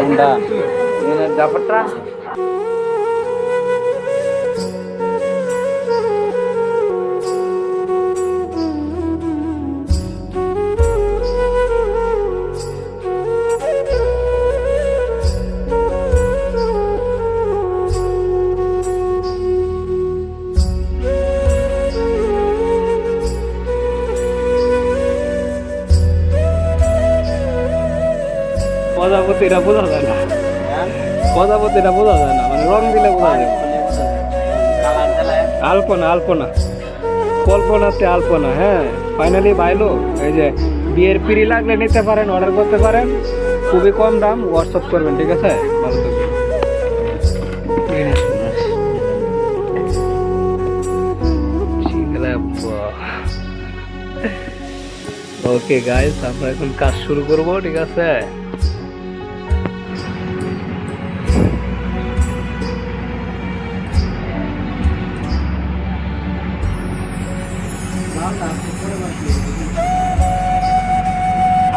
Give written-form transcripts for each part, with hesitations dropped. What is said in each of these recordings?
গুন্ডা এনে ব্যাপারটা প্রজাপতিরা বোঝা যায় না, প্রজাপতিরা বোঝা যায় না, মানে রং দিলে বোঝা যায়। আলপনা আলপনা কল্পনাতে আলপনা। হ্যাঁ ফাইনালি বাইলো। এই যে বিয়ের পিড়ি লাগলে নিতে পারেন, অর্ডার করতে পারেন, খুবই কম দাম, হোয়াটসঅ্যাপ করবেন, ঠিক আছে? ভালো থাকবেন। ওকে গাইস, আমরা এখন কাজ শুরু করবো, ঠিক আছে?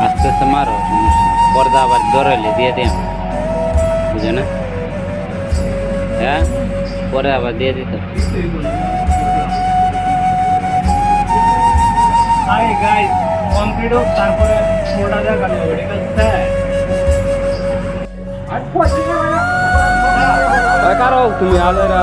আস্তে আস্তে মারো, পর্দা আবার ধরাইলে দিয়ে দিন, বুঝে না? হ্যাঁ পরে আবার দিয়ে দিত। কমপ্লিট হোক, তারপরে ছোটা যা গাড়ি হবে, ঠিক আছে? কারো তুমি আলাদা